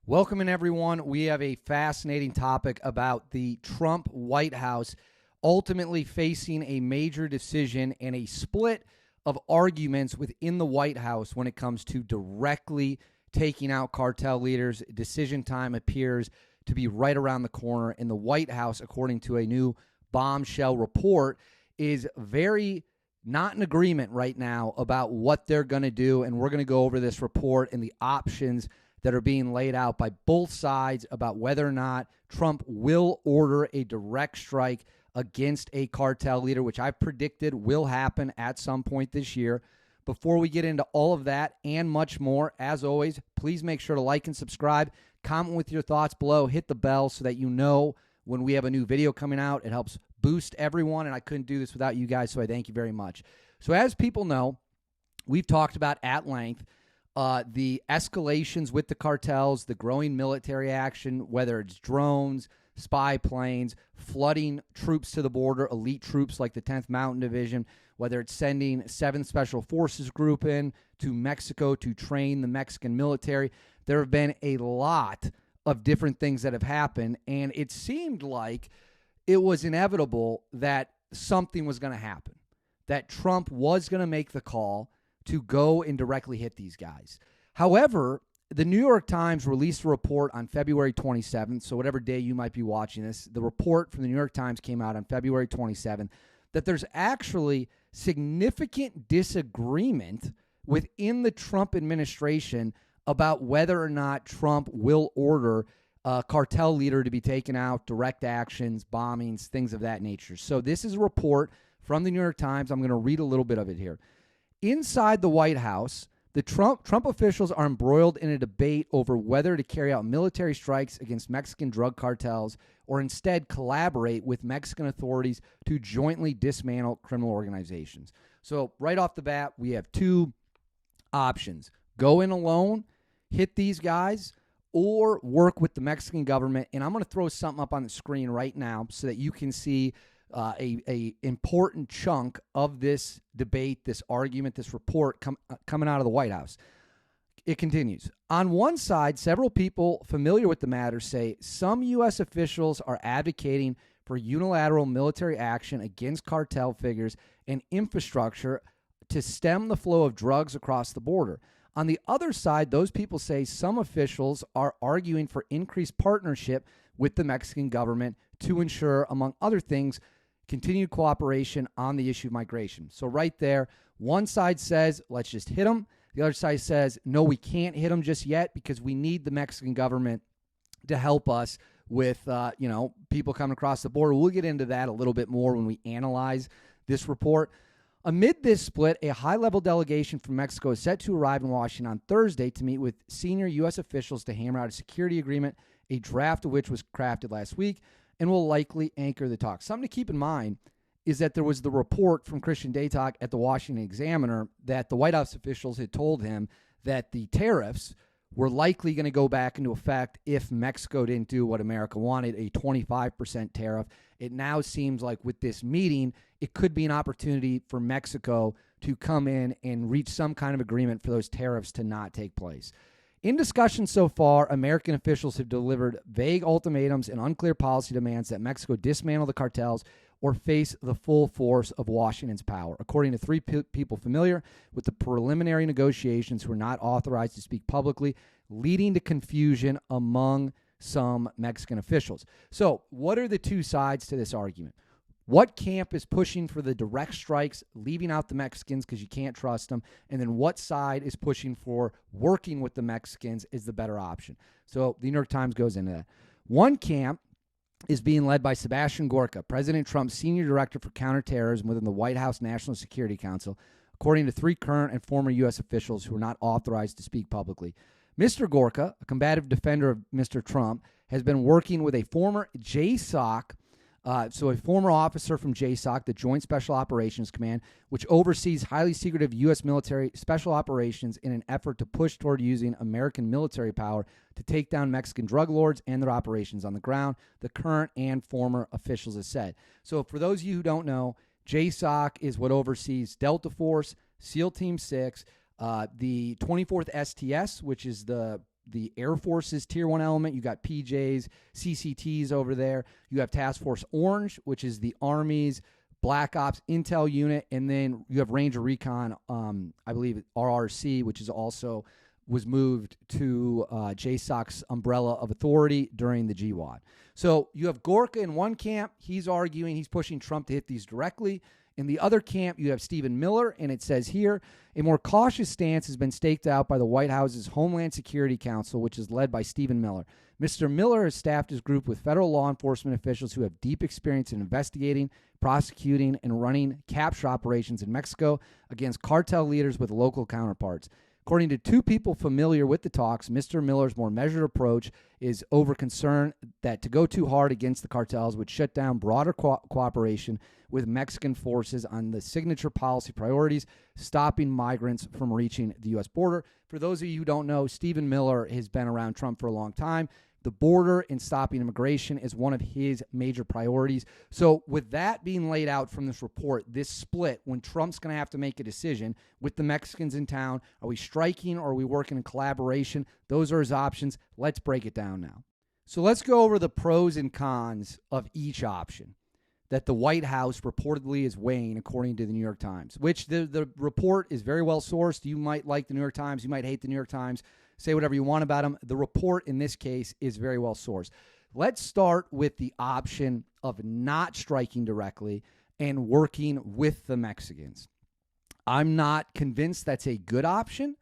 Welcome in, everyone. We have a fascinating topic about the Trump White House ultimately facing a major decision and a split of arguments within the White House when it comes to directly taking out cartel leaders. Decision time appears to be right around the corner, and the White House, according to a new bombshell report, is very not in agreement right now about what they're going to do, and we're going to go over this report and the options that are being laid out by both sides about whether or not Trump will order a direct strike against a cartel leader, which I've predicted will happen at some point this year. Before we get into all of that and much more, as always, please make sure to like and subscribe, comment with your thoughts below, hit the bell so that you know when we have a new video coming out. It helps boost everyone, and I couldn't do this without you guys, so I thank you very much. So as people know, we've talked about at length the escalations with the cartels, the growing military action, whether it's drones, spy planes, flooding troops to the border, elite troops like the 10th Mountain Division, whether it's sending 7th Special Forces Group in to Mexico to train the Mexican military. There have been a lot of different things that have happened, and it seemed like it was inevitable that something was going to happen, that Trump was going to make the call to go and directly hit these guys. However, the New York Times released a report on February 27th, so whatever day you might be watching this, the report from the New York Times came out on February 27th that there's actually significant disagreement within the Trump administration about whether or not Trump will order a cartel leader to be taken out, direct actions, bombings, things of that nature. So this is a report from the New York Times. I'm going to read a little bit of it here. Inside the White House, the Trump officials are embroiled in a debate over whether to carry out military strikes against Mexican drug cartels or instead collaborate with Mexican authorities to jointly dismantle criminal organizations. So right off the bat, we have two options. Go in alone, hit these guys, or work with the Mexican government. And I'm going to throw something up on the screen right now so that you can see a important chunk of this debate, this argument, this report coming out of the White House. It continues. On one side, several people familiar with the matter say some U.S. officials are advocating for unilateral military action against cartel figures and infrastructure to stem the flow of drugs across the border. On the other side, those people say some officials are arguing for increased partnership with the Mexican government to ensure, among other things, continued cooperation on the issue of migration. So right there, one side says, let's just hit them. The other side says, no, we can't hit them just yet because we need the Mexican government to help us with, people coming across the border. We'll get into that a little bit more when we analyze this report. Amid this split, a high-level delegation from Mexico is set to arrive in Washington on Thursday to meet with senior U.S. officials to hammer out a security agreement, a draft of which was crafted last week, and will likely anchor the talks. Something to keep in mind is that there was the report from Christian Daytalk at the Washington Examiner that the White House officials had told him that the tariffs were likely going to go back into effect if Mexico didn't do what America wanted, a 25% tariff. It now seems like with this meeting, it could be an opportunity for Mexico to come in and reach some kind of agreement for those tariffs to not take place. In discussion so far, American officials have delivered vague ultimatums and unclear policy demands that Mexico dismantle the cartels or face the full force of Washington's power. According to three people familiar with the preliminary negotiations who are not authorized to speak publicly, leading to confusion among some Mexican officials. So, what are the two sides to this argument? What camp is pushing for the direct strikes, leaving out the Mexicans because you can't trust them? And then what side is pushing for working with the Mexicans is the better option? So the New York Times goes into that. One camp is being led by Sebastian Gorka, President Trump's senior director for counterterrorism within the White House National Security Council, according to three current and former U.S. officials who are not authorized to speak publicly. Mr. Gorka, a combative defender of Mr. Trump, has been working with a former JSOC, so a former officer from JSOC, the Joint Special Operations Command, which oversees highly secretive U.S. military special operations in an effort to push toward using American military power to take down Mexican drug lords and their operations on the ground, the current and former officials have said. So for those of you who don't know, JSOC is what oversees Delta Force, SEAL Team 6, the 24th STS, which is the the Air Force's Tier 1 element. You got PJs, CCTs over there. You have Task Force Orange, which is the Army's Black Ops Intel unit. And then you have Ranger Recon, I believe RRC, which is also was moved to JSOC's umbrella of authority during the GWAD. So you have Gorka in one camp. He's arguing, he's pushing Trump to hit these directly. In the other camp, you have Stephen Miller, and it says here, a more cautious stance has been staked out by the White House's Homeland Security Council, which is led by Stephen Miller. Mr. Miller has staffed his group with federal law enforcement officials who have deep experience in investigating, prosecuting, and running capture operations in Mexico against cartel leaders with local counterparts. According to two people familiar with the talks, Mr. Miller's more measured approach is over concern that to go too hard against the cartels would shut down broader cooperation with Mexican forces on the signature policy priorities, stopping migrants from reaching the U.S. border. For those of you who don't know, Stephen Miller has been around Trump for a long time. The border and stopping immigration is one of his major priorities. So with that being laid out from this report, this split, when Trump's going to have to make a decision with the Mexicans in town, are we striking or are we working in collaboration? Those are his options. Let's break it down now. So let's go over the pros and cons of each option that the White House reportedly is weighing, according to the New York Times, which the report is very well sourced. You might like the New York Times. You might hate the New York Times. Say whatever you want about them. The report in this case is very well sourced. Let's start with the option of not striking directly and working with the Mexicans. I'm not convinced that's a good option,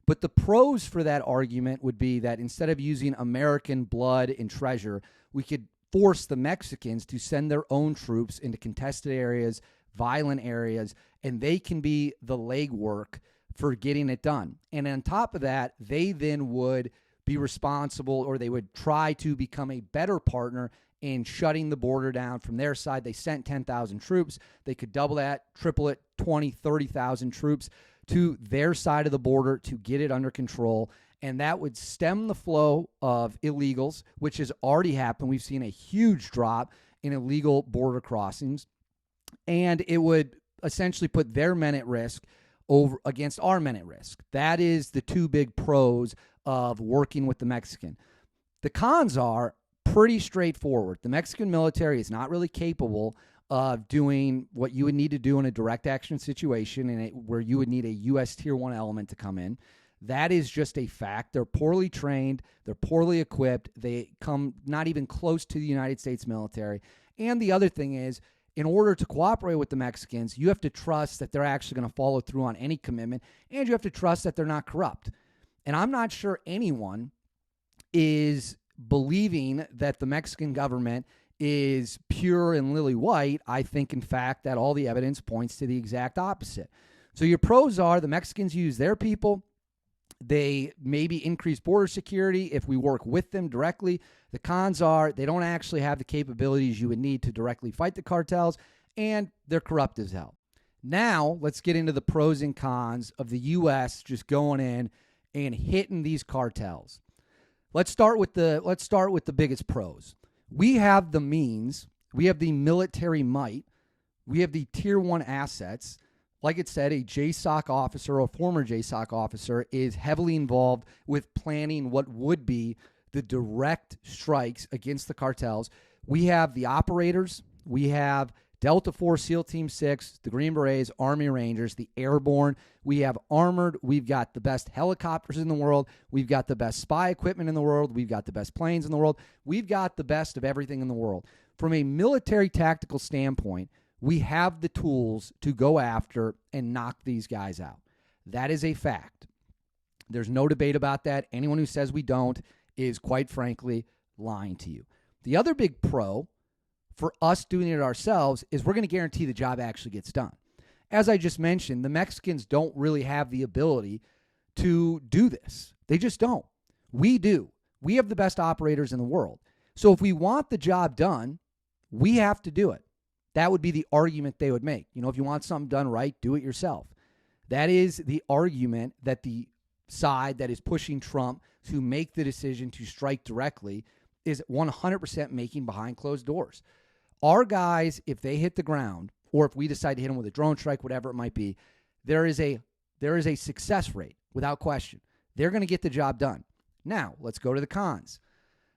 but the pros for that argument would be that instead of using American blood and treasure, we could force the Mexicans to send their own troops into contested areas, violent areas, and they can be the legwork for getting it done. And on top of that, they then would be responsible, or they would try to become a better partner in shutting the border down from their side. They sent 10,000 troops. They could double that, triple it, 20, 30,000 troops to their side of the border to get it under control. And that would stem the flow of illegals, which has already happened. We've seen a huge drop in illegal border crossings. And it would essentially put their men at risk over against our men at risk. That is the two big pros of working with the Mexican. The cons are pretty straightforward. The Mexican military is not really capable of doing what you would need to do in a direct action situation where you would need a U.S. Tier 1 element to come in. That is just a fact. They're poorly trained. They're poorly equipped. They come not even close to the United States military. And the other thing is, in order to cooperate with the Mexicans, you have to trust that they're actually going to follow through on any commitment, and you have to trust that they're not corrupt. And I'm not sure anyone is believing that the Mexican government is pure and lily white. I think, in fact, that all the evidence points to the exact opposite. So your pros are the Mexicans use their people. They maybe increase border security if we work with them directly. The cons are they don't actually have the capabilities you would need to directly fight the cartels, and they're corrupt as hell. Now, let's get into the pros and cons of the U.S. just going in and hitting these cartels. Let's start with the biggest pros. We have the means, we have the military might, we have the Tier 1 assets. Like it said, a JSOC officer or former JSOC officer is heavily involved with planning what would be the direct strikes against the cartels. We have the operators. We have Delta Force, SEAL Team 6, the Green Berets, Army Rangers, the Airborne. We have armored. We've got the best helicopters in the world. We've got the best spy equipment in the world. We've got the best planes in the world. We've got the best of everything in the world. From a military tactical standpoint, we have the tools to go after and knock these guys out. That is a fact. There's no debate about that. Anyone who says we don't is, quite frankly, lying to you. The other big pro for us doing it ourselves is we're going to guarantee the job actually gets done. As I just mentioned, the Mexicans don't really have the ability to do this. They just don't. We do. We have the best operators in the world. So if we want the job done, we have to do it. That would be the argument they would make. You know, if you want something done right, do it yourself. That is the argument that the side that is pushing Trump to make the decision to strike directly is 100% making behind closed doors. Our guys, if they hit the ground, or if we decide to hit them with a drone strike, whatever it might be, there is a success rate, without question. They're going to get the job done. Now, let's go to the cons.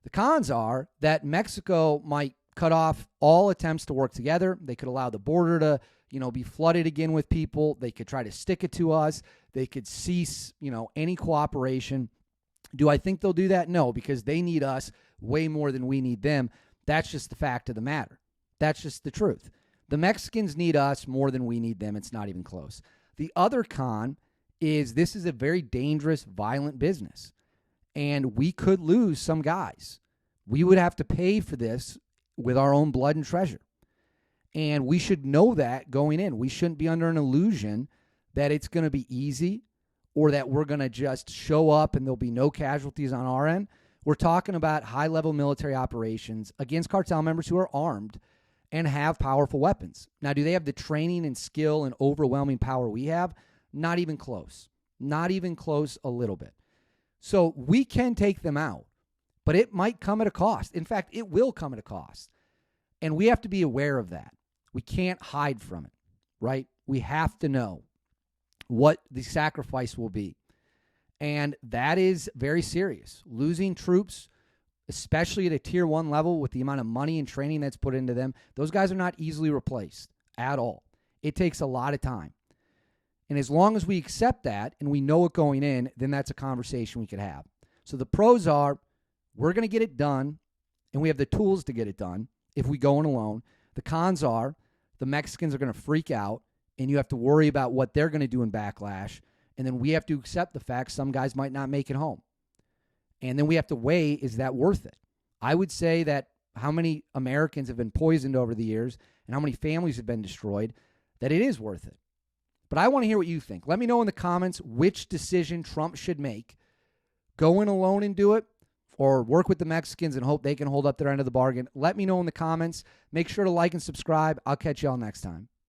The cons are that Mexico might cut off all attempts to work together. They could allow the border to, be flooded again with people. They could try to stick it to us. They could cease, any cooperation. Do I think they'll do that? No, because they need us way more than we need them. That's just the fact of the matter. That's just the truth. The Mexicans need us more than we need them. It's not even close. The other con is this is a very dangerous, violent business. And we could lose some guys. We would have to pay for this with our own blood and treasure. And we should know that going in. We shouldn't be under an illusion that it's going to be easy or that we're going to just show up and there'll be no casualties on our end. We're talking about high-level military operations against cartel members who are armed and have powerful weapons. Now, do they have the training and skill and overwhelming power we have? Not even close. Not even close a little bit. So we can take them out, but it might come at a cost. In fact, it will come at a cost. And we have to be aware of that. We can't hide from it, right? We have to know what the sacrifice will be. And that is very serious. Losing troops, especially at a tier 1 level with the amount of money and training that's put into them, those guys are not easily replaced at all. It takes a lot of time. And as long as we accept that and we know it going in, then that's a conversation we could have. So the pros are we're going to get it done, and we have the tools to get it done if we go in alone. The cons are the Mexicans are going to freak out, and you have to worry about what they're going to do in backlash. And then we have to accept the fact some guys might not make it home. And then we have to weigh, is that worth it? I would say that how many Americans have been poisoned over the years and how many families have been destroyed, that it is worth it. But I want to hear what you think. Let me know in the comments which decision Trump should make. Go in alone and do it, or work with the Mexicans and hope they can hold up their end of the bargain. Let me know in the comments. Make sure to like and subscribe. I'll catch y'all next time.